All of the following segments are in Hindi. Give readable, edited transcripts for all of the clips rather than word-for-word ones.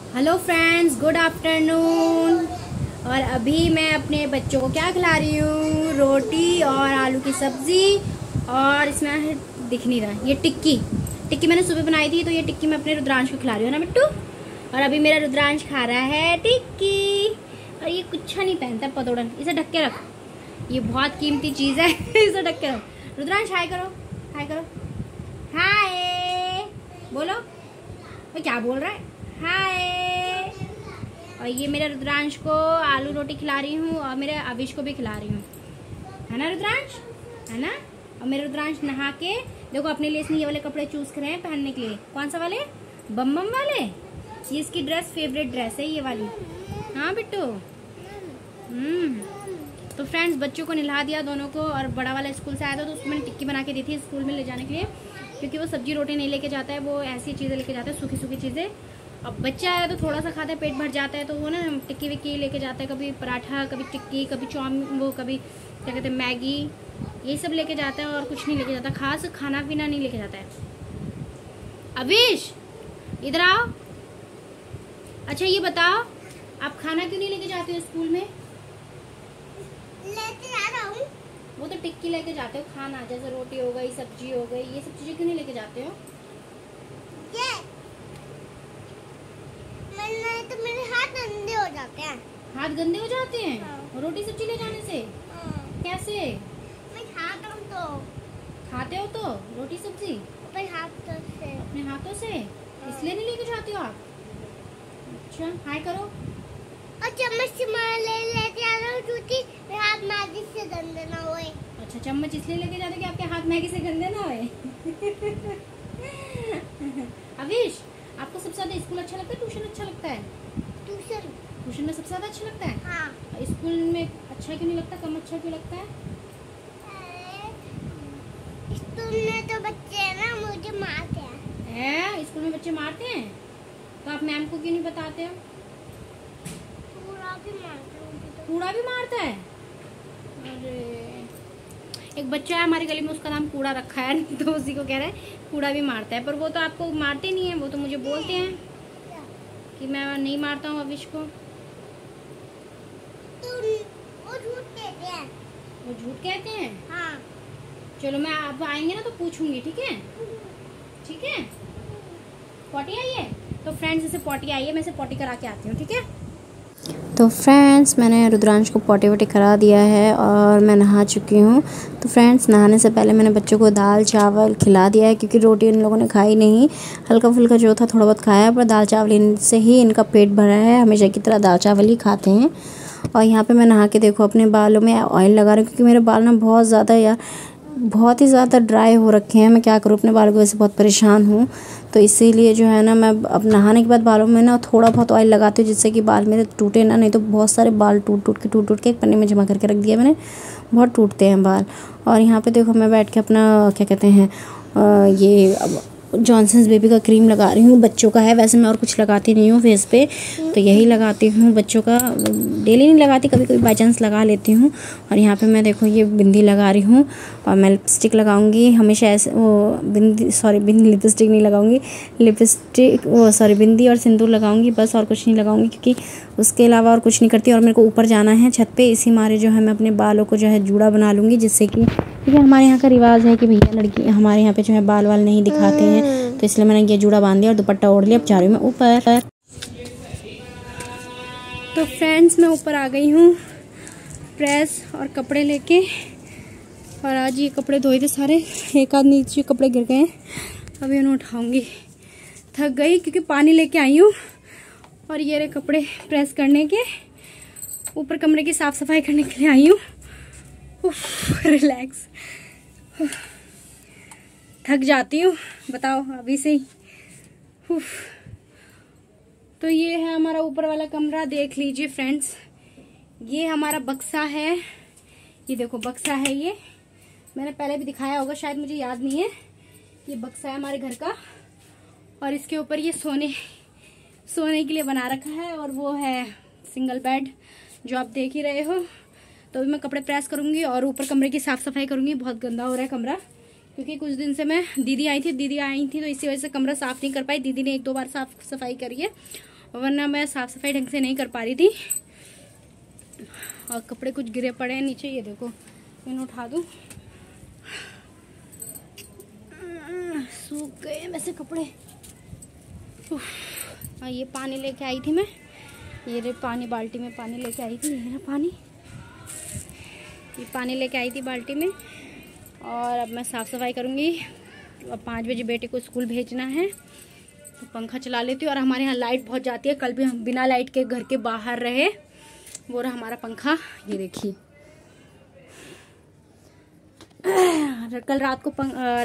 Hello friends, good afternoon. और अभी मैं अपने बच्चों को क्या खिला रही हूँ, रोटी और आलू की सब्जी। और इसमें दिख नहीं रहा, ये टिक्की मैंने सुबह बनाई थी, तो ये टिक्की मैं अपने रुद्रांश को खिला रही हूँ ना बिट्टू। और अभी मेरा रुद्रांश खा रहा है टिक्की। और ये कुछ नहीं पहनता पतोड़न, इसे ढक के रख, ये बहुत कीमती चीज़ है। इसे ढक के रख। रुद्रांश हाय करो, हाय करो, हाय बोलो। वो क्या बोल रहा है, हाय। और ये मेरे रुद्रांश को आलू रोटी खिला रही हूँ और मेरे अविश को भी खिला रही हूँ, है ना रुद्रांश, है ना। और मेरे रुद्रांश नहा के देखो अपने लिए इसने ये वाले कपड़े चूज करे हैं पहनने के लिए। कौन सा वाले, बम बम वाले। ये इसकी ड्रेस, फेवरेट ड्रेस है ये वाली। हाँ बिट्टू। तो फ्रेंड्स, बच्चों को नहला दिया दोनों को। और बड़ा वाला स्कूल से आया था तो उसको मैंने टिक्की बना के दी थी स्कूल में ले जाने के लिए, क्योंकि वो सब्जी रोटी नहीं लेके जाता है, वो ऐसी चीज़ें लेके जाता है, सूखी सूखी चीज़ें। अब बच्चा है तो थोड़ा सा खाता है, पेट भर जाता है, तो वो ना टिक्की विक्की लेके जाता है, कभी पराठा, कभी टिक्की, कभी चाउमीन, वो कभी क्या कहते हैं मैगी, यही सब लेके जाता है और कुछ नहीं लेके जाता, खास खाना पीना नहीं लेके जाता है। अविश इधर आओ। अच्छा ये बताओ, आप खाना क्यों नहीं लेके जाते हो स्कूल में? लेके जा रहा हूँ। वो तो टिक्की लेके जाते हो, खाना जैसे रोटी हो गई, सब्जी हो गई, ये सब चीजें क्यों नहीं लेके जाते हो? ये मैंने तो मेरे हाथ गंदे हो जाते हैं। हाथ गंदे हो जाते हैं? हाँ। रोटी सब्जी ले जाने से? हाँ। कैसे? मैं खाता हूँ तो खाते हो तो रोटी सब्जी अपने हाथों से। अपने हाथों से? इसलिए नहीं लेके जाते हो आप? अच्छा हाय करो। और चम्मच से ले लेके आ रहा हूँ क्योंकि मेरे हाथ मैगी से गंदे ना होए। अच्छा चम्मच इसलिए लेके जाते हो कि आपके हाथ मैगी से गंदे ना होए। अविश, आपको सबसे ज्यादा स्कूल अच्छा लगता है, ट्यूशन अच्छा लगता है? ट्यूशन। ट्यूशन में सबसे ज्यादा अच्छा लगता है? हाँ। स्कूल में अच्छा क्यों नहीं लगता, कम अच्छा क्यों लगता है? स्कूल में तो बच्चे हैं ना, मुझे मारते हैं। स्कूल में बच्चे मारते हैं? तो आप मैम को क्यों नहीं बताते हो? पूरा भी मारते हैं। कूड़ा भी मारता है? अरे एक बच्चा है हमारी गली में, उसका नाम कूड़ा रखा है, तो उसी को कह रहा है कूड़ा भी मारता है। पर वो तो आपको मारते नहीं है, वो तो मुझे बोलते हैं कि मैं नहीं मारता हूँ अविश को। तो वो झूठ कहते हैं। वो झूठ कहते हैं? हाँ। चलो मैं आप आएंगे ना तो पूछूंगी, ठीक है? ठीक है। पॉटी आई है तो फ्रेंड्स, इसे पॉटी आई है, मैं इसे पॉटी करा के आती हूँ, ठीक है? तो फ्रेंड्स, मैंने रुद्रांश को पॉटी वॉटी करा दिया है और मैं नहा चुकी हूँ। तो फ्रेंड्स, नहाने से पहले मैंने बच्चों को दाल चावल खिला दिया है, क्योंकि रोटी इन लोगों ने खाई नहीं। हल्का फुल्का जो था थोड़ा बहुत खाया, पर दाल चावल इनसे ही इनका पेट भरा है, हमेशा की तरह दाल चावल ही खाते हैं। और यहाँ पे मैं नहा के देखो अपने बालों में ऑयल लगा रही हूँ, क्योंकि मेरे बाल ना बहुत ही ज़्यादा ड्राई हो रखे हैं। मैं क्या करूँ, अपने बालों की वजह से बहुत परेशान हूँ। तो इसीलिए जो है ना, मैं अब नहाने के बाद बालों में ना थोड़ा बहुत ऑयल लगाती हूँ, जिससे कि बाल मेरे टूटे ना, नहीं तो बहुत सारे बाल टूट के एक पन्नी में जमा करके रख दिया मैंने, बहुत टूटते हैं बाल। और यहाँ पे देखो मैं बैठ के अपना क्या कहते हैं ये जॉनसन्स बेबी का क्रीम लगा रही हूँ, बच्चों का है। वैसे मैं और कुछ लगाती नहीं हूँ फेस पे, तो यही लगाती हूँ बच्चों का। डेली नहीं लगाती, कभी कभी बाई चांस लगा लेती हूँ। और यहाँ पे मैं देखो ये बिंदी लगा रही हूँ, और मैं लिपस्टिक लगाऊंगी हमेशा ऐसे, वो बिंदी लिपस्टिक नहीं लगाऊंगी, बिंदी और सिंदूर लगाऊंगी बस, और कुछ नहीं लगाऊंगी, क्योंकि उसके अलावा और कुछ नहीं करती। और मेरे को ऊपर जाना है छत पे, इसी मारे जो है मैं अपने बालों को जो है जूड़ा बना लूँगी, जिससे कि क्योंकि हमारे यहाँ का रिवाज है कि भैया लड़की हमारे यहाँ पे जो है बाल वाल नहीं दिखाते हैं, तो इसलिए मैंने ये जूड़ा बांध दिया और दुपट्टा ओढ़ लिया। अब जा रही हूँ मैं ऊपर। तो फ्रेंड्स, मैं ऊपर आ गई हूँ प्रेस और कपड़े लेके। और आज ये कपड़े धोए थे सारे, एक आध नीचे कपड़े गिर गए हैं, अभी उन्हें उठाऊंगी। थक गई क्योंकि पानी लेके आई हूँ। और ये रहे कपड़े प्रेस करने के, ऊपर कमरे की साफ सफाई करने के लिए आई हूँ। रिलैक्स, थक जाती हूँ बताओ अभी से ही। तो ये है हमारा ऊपर वाला कमरा, देख लीजिए फ्रेंड्स। ये हमारा बक्सा है, ये देखो बक्सा है, ये मैंने पहले भी दिखाया होगा, शायद मुझे याद नहीं है। ये बक्सा है हमारे घर का, और इसके ऊपर ये सोने के लिए बना रखा है। और वो है सिंगल बेड जो आप देख ही रहे हो। तो अभी मैं कपड़े प्रेस करूंगी और ऊपर कमरे की साफ सफाई करूंगी। बहुत गंदा हो रहा है कमरा, क्योंकि कुछ दिन से मैं दीदी आई थी तो इसी वजह से कमरा साफ नहीं कर पाई। दीदी ने 1-2 बार साफ सफाई करी है। वरना मैं साफ सफाई ढंग से नहीं कर पा रही थी। और कपड़े कुछ गिरे पड़े हैं नीचे, ये देखो, इन्हें उठा दूँ। सूख गए वैसे कपड़े। और ये पानी लेके आई थी मैं, ये पानी बाल्टी में पानी लेके आई थी, ये पानी, ये पानी लेके आई थी बाल्टी में। और अब मैं साफ़ सफाई करूँगी। अब 5 बजे बेटे को स्कूल भेजना है, तो पंखा चला लेती हूँ। और हमारे यहाँ लाइट बहुत जाती है, कल भी हम बिना लाइट के घर के बाहर रहे। वो रहा हमारा पंखा, ये देखिए। कल रात को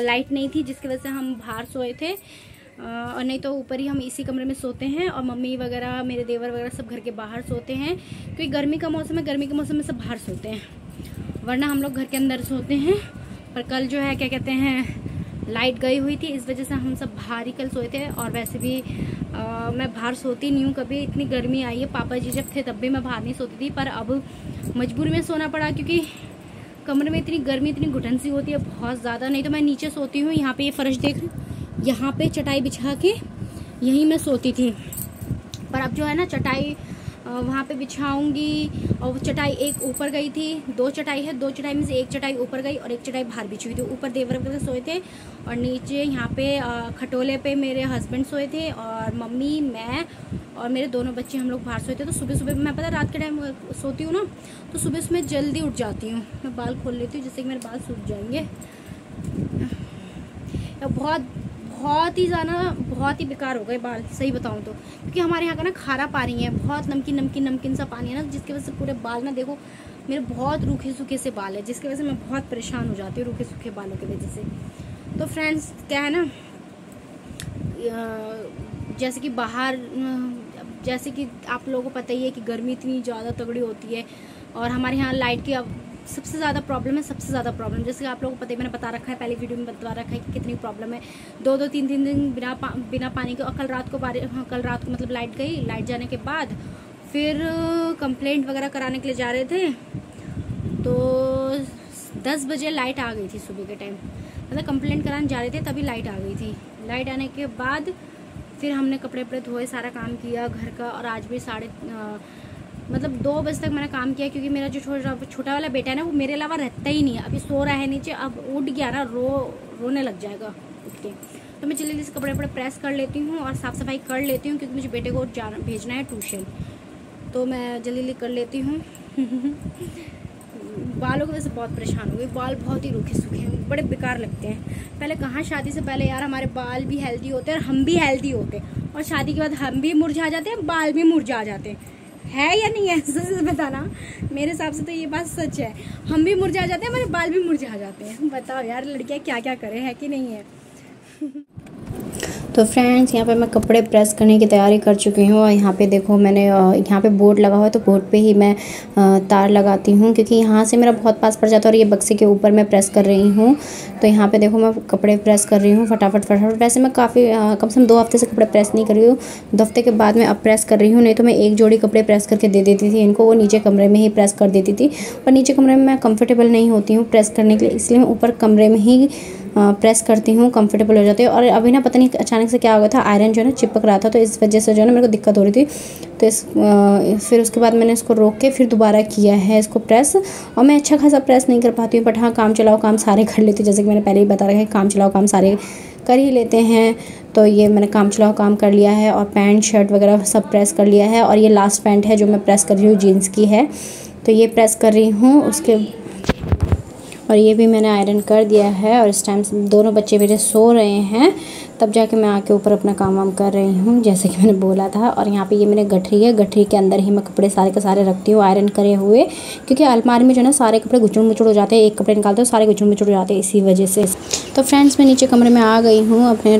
लाइट नहीं थी, जिसकी वजह से हम बाहर सोए थे। और नहीं तो ऊपर ही हम इसी कमरे में सोते हैं। और मम्मी वगैरह, मेरे देवर वगैरह सब घर के बाहर सोते हैं, क्योंकि गर्मी का मौसम है। गर्मी के मौसम में सब बाहर सोते हैं, वरना हम लोग घर के अंदर सोते हैं। पर कल जो है क्या कहते हैं, लाइट गई हुई थी, इस वजह से हम सब बाहर ही कल सोए थे। और वैसे भी मैं बाहर सोती नहीं हूँ कभी, इतनी गर्मी आई है। पापा जी जब थे तब भी मैं बाहर नहीं सोती थी, पर अब मजबूरी में सोना पड़ा, क्योंकि कमरे में इतनी गर्मी, इतनी घुटन सी होती है बहुत ज़्यादा। नहीं तो मैं नीचे सोती हूँ। यहाँ पे ये फर्श देख रही हूँ, यहाँ पे चटाई बिछा के यहीं मैं सोती थी। पर अब जो है ना, चटाई वहाँ पे बिछाऊंगी। और वो चटाई एक ऊपर गई थी, 2 चटाई है, 2 चटाई में से एक चटाई ऊपर गई और एक चटाई बाहर बिछी हुई थी। ऊपर देवर वगैरह सोए थे, और नीचे यहाँ पे खटोले पे मेरे हस्बैंड सोए थे, और मम्मी, मैं और मेरे दोनों बच्चे, हम लोग बाहर सोए थे। तो सुबह सुबह मैं, पता रात के टाइम सोती हूँ ना, तो सुबह उसमें जल्दी उठ जाती हूँ। मैं बाल खोल लेती हूँ, जिससे कि मेरे बाल सूख जाएंगे। बहुत ही ज़्यादा, बहुत ही बेकार हो गए बाल, सही बताऊँ तो। क्योंकि हमारे यहाँ का ना खारा पानी है, बहुत नमकीन सा पानी है ना, जिसकी वजह से पूरे बाल ना, देखो मेरे बहुत रूखे सूखे से बाल है, जिसकी वजह से मैं बहुत परेशान हो जाती हूँ रूखे सूखे बालों की वजह से। तो फ्रेंड्स, क्या है ना, जैसे कि बाहर, जैसे कि आप लोगों को पता ही है कि गर्मी इतनी ज़्यादा तगड़ी होती है। और हमारे यहाँ लाइट की अब सबसे ज़्यादा प्रॉब्लम है, सबसे ज़्यादा प्रॉब्लम, जैसे कि आप लोगों को पता ही, मैंने बता रखा है, पहले वीडियो में बता रखा है कि कितनी प्रॉब्लम है। 2-2, 3-3 दिन बिना पानी के। और कल रात को मतलब लाइट गई। लाइट जाने के बाद फिर कंप्लेंट वगैरह कराने के लिए जा रहे थे, तो 10 बजे लाइट आ गई थी सुबह के टाइम। मतलब कंप्लेंट कराने जा रहे थे, तभी लाइट आ गई थी। लाइट आने के बाद फिर हमने कपड़े धोए, सारा काम किया घर का। और आज भी 2 बजे तक मैंने काम किया, क्योंकि मेरा जो छोटा वाला बेटा है ना, वो मेरे अलावा रहता ही नहीं है। अभी सो रहा है नीचे, अब उठ गया ना, रोने लग जाएगा उठ के। तो मैं जल्दी से कपड़े प्रेस कर लेती हूँ और साफ़ सफाई कर लेती हूँ, क्योंकि मुझे बेटे को भेजना है ट्यूशन। तो मैं जल्दी कर लेती हूँ। बालों की वजह से बहुत परेशान हो गई। बाल बहुत ही रूखे सूखे हैं, बड़े बेकार लगते हैं। पहले कहाँ, शादी से पहले यार हमारे बाल भी हेल्दी होते हैं और हम भी हेल्दी होते हैं, और शादी के बाद हम भी मुरझा जाते हैं, बाल भी मुरझा जाते हैं। है या नहीं है, सच बताना। मेरे हिसाब से तो ये बात सच है, हम भी मुरझा जाते हैं, हमारे बाल भी मुरझा जाते हैं। बताओ यार, लड़कियां क्या क्या करें, है कि नहीं है। तो फ्रेंड्स, यहाँ पे मैं कपड़े प्रेस करने की तैयारी कर चुकी हूँ। और यहाँ पे देखो, मैंने यहाँ पे बोर्ड लगा हुआ है, तो बोर्ड पे ही मैं तार लगाती हूँ, क्योंकि यहाँ से मेरा बहुत पास पड़ जाता है। और ये बक्से के ऊपर मैं प्रेस कर रही हूँ। तो यहाँ पे देखो, मैं कपड़े प्रेस कर रही हूँ फटाफट। वैसे मैं काफ़ी कम से कम 2 हफ्ते से कपड़े प्रेस नहीं कर रही हूँ। 2 हफ्ते के बाद मैं अब प्रेस कर रही हूँ। नहीं तो मैं एक जोड़ी कपड़े प्रेस करके दे देती थी इनको, वो नीचे कमरे में ही प्रेस कर देती थी। पर नीचे कमरे में मैं कंफर्टेबल नहीं होती हूँ प्रेस करने के लिए, इसलिए मैं ऊपर कमरे में ही प्रेस करती हूँ, कंफर्टेबल हो जाती है। और अभी ना पता नहीं अचानक से क्या हो गया था, आयरन जो है ना चिपक रहा था, तो इस वजह से जो है ना मेरे को दिक्कत हो रही थी। तो फिर उसके बाद मैंने इसको रोक के फिर दोबारा किया है इसको प्रेस। और मैं अच्छा खासा प्रेस नहीं कर पाती हूँ, बट हाँ, काम चलाओ काम सारे कर लेती हूँ। जैसे कि मैंने पहले ही बता रखा है, काम चलाओ काम सारे कर ही लेते हैं। तो ये मैंने काम चलाओ काम कर लिया है, और पैंट शर्ट वगैरह सब प्रेस कर लिया है। और ये लास्ट पैंट है जो मैं प्रेस कर रही हूँ, जीन्स की है, तो ये प्रेस कर रही हूँ। और ये भी मैंने आयरन कर दिया है। और इस टाइम दोनों बच्चे मेरे सो रहे हैं, तब जाके मैं आके ऊपर अपना काम वाम कर रही हूँ, जैसे कि मैंने बोला था। और यहाँ पे ये मेरे गठरी है, गठरी के अंदर ही मैं कपड़े सारे के सारे रखती हूँ आयरन करे हुए, क्योंकि अलमारी में जो है ना सारे कपड़े गुचड़ मुचड़ हो जाते हैं। एक कपड़े निकालते हो सारे गुचड़ मुचड़ हो जाते हैं, इसी वजह से। तो फ्रेंड्स, मैं नीचे कमरे में आ गई हूँ अपने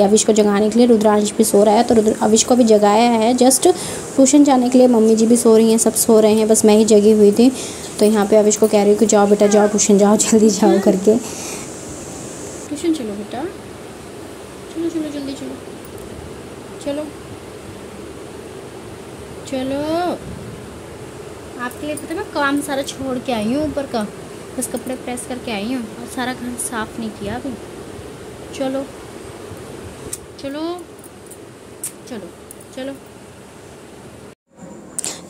अविश को जगाने के लिए। रुद्रांश भी सो रहा है, तो अविश को भी जगाया है जस्ट ट्यूशन जाने के लिए। मम्मी जी भी सो रही हैं, सब सो रहे हैं, बस मैं ही जगी हुई थी। तो यहाँ पे अविश को कह रही हूँ कि जाओ बेटा जाओ, ट्यूशन जाओ, जल्दी जाओ करके। ट्यूशन चलो बेटा, चलो चलो जल्दी चलो, चलो चलो। आपके लिए पता है मैं काम सारा छोड़ के आई हूँ ऊपर का, बस कपड़े प्रेस करके आई हूँ, और सारा घर साफ़ नहीं किया अभी। चलो चलो चलो चलो।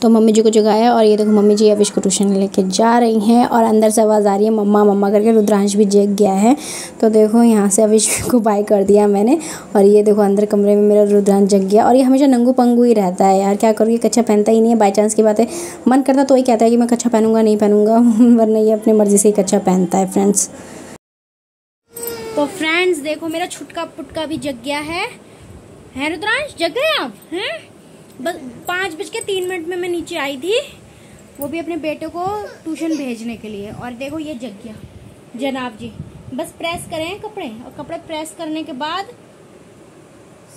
तो मम्मी जी को जगाया और ये देखो मम्मी जी अविश को ट्यूशन लेके जा रही हैं और अंदर से आवाज़ आ रही है मम्मा मम्मा करके। रुद्रांश भी जग गया है। तो देखो यहाँ से अविश को बाय कर दिया मैंने और ये देखो अंदर कमरे में मेरा रुद्रांश जग गया। और ये हमेशा नंगू पंगू ही रहता है यार, क्या करूँ, ये कच्छा पहनता ही नहीं है। बाई चांस की बात है, मन करता तो ही कहता है कि मैं कच्छा पहनूंगा नहीं पहनूंगा, वरना ये अपनी मर्ज़ी से ही कच्छा पहनता है फ्रेंड्स। तो फ्रेंड्स देखो मेरा छुटका पुटका भी जग गया है रुद्रांश, जग गए आप हैं? बस 5:03 में मैं नीचे आई थी, वो भी अपने बेटे को ट्यूशन भेजने के लिए, और देखो ये जग गया जनाब जी। बस प्रेस करें कपड़े, और कपड़े प्रेस करने के बाद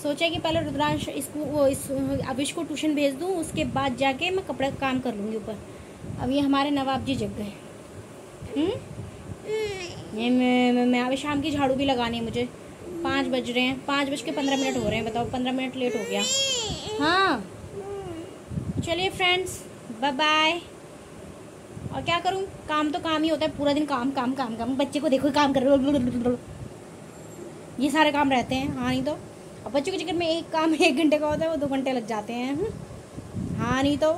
सोचा कि पहले रुद्रांश इस अविश को ट्यूशन भेज दूं, उसके बाद जाके मैं कपड़े काम कर लूंगी ऊपर। अब ये हमारे नवाब जी जग गए। ये मैं अभी शाम की झाड़ू भी लगानी है मुझे। 5 बज रहे हैं, 5:15 हो रहे हैं, बताओ 15 मिनट लेट हो गया। हाँ चलिए फ्रेंड्स, बाय बाय। और क्या करूँ, काम तो काम ही होता है, पूरा दिन काम काम काम काम। बच्चे को देखो काम कर रहे, ये सारे काम रहते हैं। हाँ नहीं तो, अब बच्चों के चक्कर में एक काम 1 घंटे का होता है, वो 2 घंटे लग जाते हैं। हाँ नहीं तो।